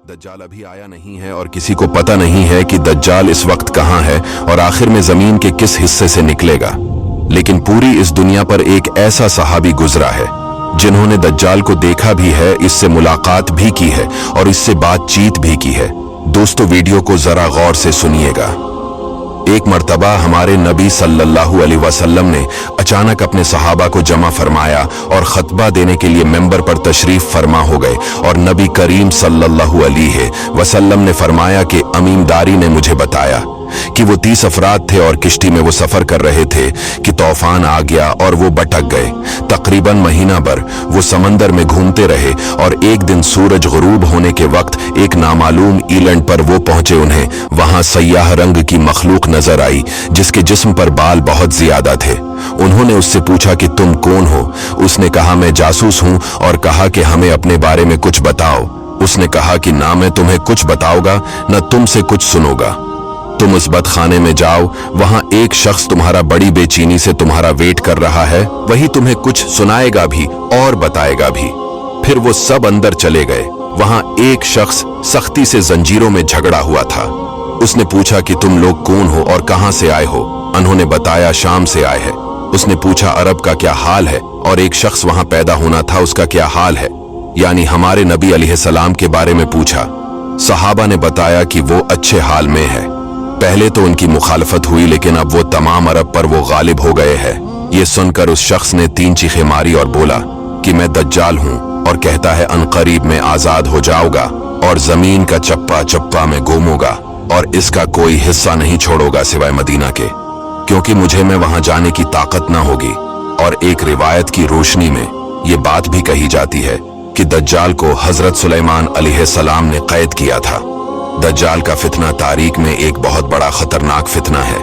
दज्जाल अभी आया नहीं है और किसी को पता नहीं है कि दज्जाल इस वक्त कहां है और आखिर में जमीन के किस हिस्से से निकलेगा। लेकिन पूरी इस दुनिया पर एक ऐसा सहाबी गुजरा है जिन्होंने दज्जाल को देखा भी है, इससे मुलाकात भी की है और इससे बातचीत भी की है। दोस्तों, वीडियो को जरा गौर से सुनिएगा। एक मर्तबा हमारे नबी सल्लल्लाहु अलैहि वसल्लम ने अचानक अपने सहाबा को जमा फरमाया और खतबा देने के लिए मेंबर पर तशरीफ फरमा हो गए और नबी करीम सल्लल्लाहु अलैहि वसल्लम ने फरमाया कि अमीमदारी ने मुझे बताया कि वो 30 अफराद थे और किश्ती में वो सफर कर रहे थे कि तूफान आ गया और वो भटक गए। तकरीबन महीना भर वो समंदर में घूमते रहे और एक दिन सूरज गुरूब होने के वक्त एक नामालूम ईलैंड पर वो पहुंचे। उन्हें वहां सयाह रंग की मखलूक नजर आई जिसके जिस्म पर बाल बहुत ज्यादा थे। उन्होंने उससे पूछा कि तुम कौन हो? उसने कहा मैं जासूस हूं और कहा कि हमें अपने बारे में कुछ बताओ। उसने कहा कि ना मैं तुम्हें कुछ बताऊंगा न तुमसे कुछ सुनूंगा। तुम उस बदखाने में जाओ, वहां एक शख्स तुम्हारा बड़ी बेचैनी से तुम्हारा वेट कर रहा है, वही तुम्हें कुछ सुनाएगा भी और बताएगा भी। फिर वो सब अंदर चले गए। वहां एक शख्स सख्ती से जंजीरों में झगड़ा हुआ था। उसने पूछा कि तुम लोग कौन हो और कहां से आए हो? उन्होंने बताया शाम से आए हैं। उसने पूछा अरब का क्या हाल है और एक शख्स वहां पैदा होना था, उसका क्या हाल है? यानी हमारे नबी अलैहिस्सलाम के बारे में पूछा। सहाबा ने बताया कि वो अच्छे हाल में है। पहले तो उनकी मुखालफत हुई लेकिन अब वो तमाम अरब पर वो गालिब हो गए हैं। ये सुनकर उस शख्स ने 3 चीखें मारी और बोला कि मैं दज्जाल हूं और कहता है अनकरीब में आजाद हो जाऊंगा और जमीन का चप्पा चप्पा में घूमूंगा और इसका कोई हिस्सा नहीं छोड़ूंगा सिवाय मदीना के, क्योंकि मुझे में वहां जाने की ताकत ना होगी। और एक रिवायत की रोशनी में ये बात भी कही जाती है कि दज्जाल को हजरत सुलेमान अलैहिस्सलाम ने कैद किया था। दज्जाल का फितना तारीख में एक बहुत बड़ा खतरनाक फितना है।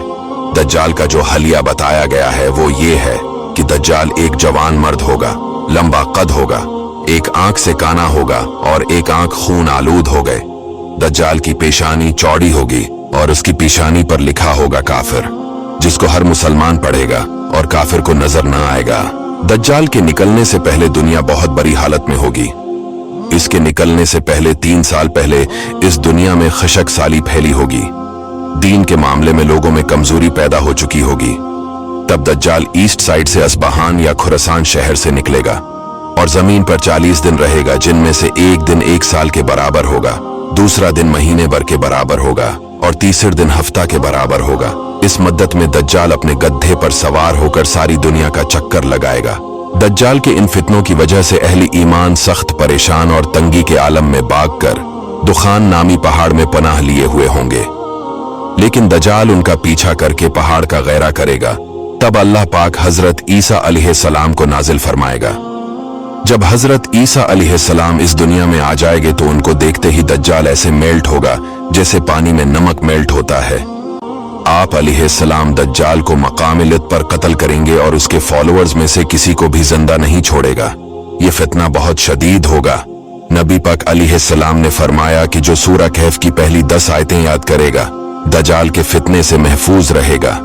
दज्जाल का जो हलिया बताया गया है वो ये है कि दज्जाल एक जवान मर्द होगा, लंबा कद होगा, एक आंख से काना होगा और एक आंख खून आलूद हो गए। दज्जाल की पेशानी चौड़ी होगी और उसकी पेशानी पर लिखा होगा काफिर, जिसको हर मुसलमान पढ़ेगा और काफिर को नजर न आएगा। दज्जाल के निकलने से पहले दुनिया बहुत बुरी हालत में होगी। इसके निकलने से पहले 3 साल पहले इस दुनिया में खशक साली फैली होगी। दीन के मामले में लोगों में कमजोरी पैदा हो चुकी होगी। तब दज्जाल ईस्ट साइड से अस्बहान या खुरासान शहर से निकलेगा और जमीन पर 40 दिन रहेगा, जिनमें से एक दिन 1 साल के बराबर होगा, दूसरा दिन महीने भर के बराबर होगा और तीसरे दिन हफ्ता के बराबर होगा। इस मद्दत में दज्जाल अपने गड्ढे पर सवार होकर सारी दुनिया का चक्कर लगाएगा। दज्जाल के इन फितनों की वजह से अहले ईमान सख्त परेशान और तंगी के आलम में भागकर दुखान नामी पहाड़ में पनाह लिए हुए होंगे। लेकिन दज्जाल उनका पीछा करके पहाड़ का गैरा करेगा। तब अल्लाह पाक हजरत ईसा अलैहिस्सलाम को नाजिल फरमाएगा। जब हजरत ईसा अलैहिस्सलाम इस दुनिया में आ जाएंगे तो उनको देखते ही दज्जाल ऐसे मेल्ट होगा जैसे पानी में नमक मेल्ट होता है। आप अलैहिस्सलाम दज्जाल को मकाम-ए-लित पर कत्ल करेंगे और उसके फॉलोअर्स में से किसी को भी जिंदा नहीं छोड़ेगा। ये फितना बहुत शदीद होगा। नबी पाक अलैहिस्सलाम ने फरमाया कि जो सूरह कहफ की पहली 10 आयतें याद करेगा दज्जाल के फितने से महफूज रहेगा।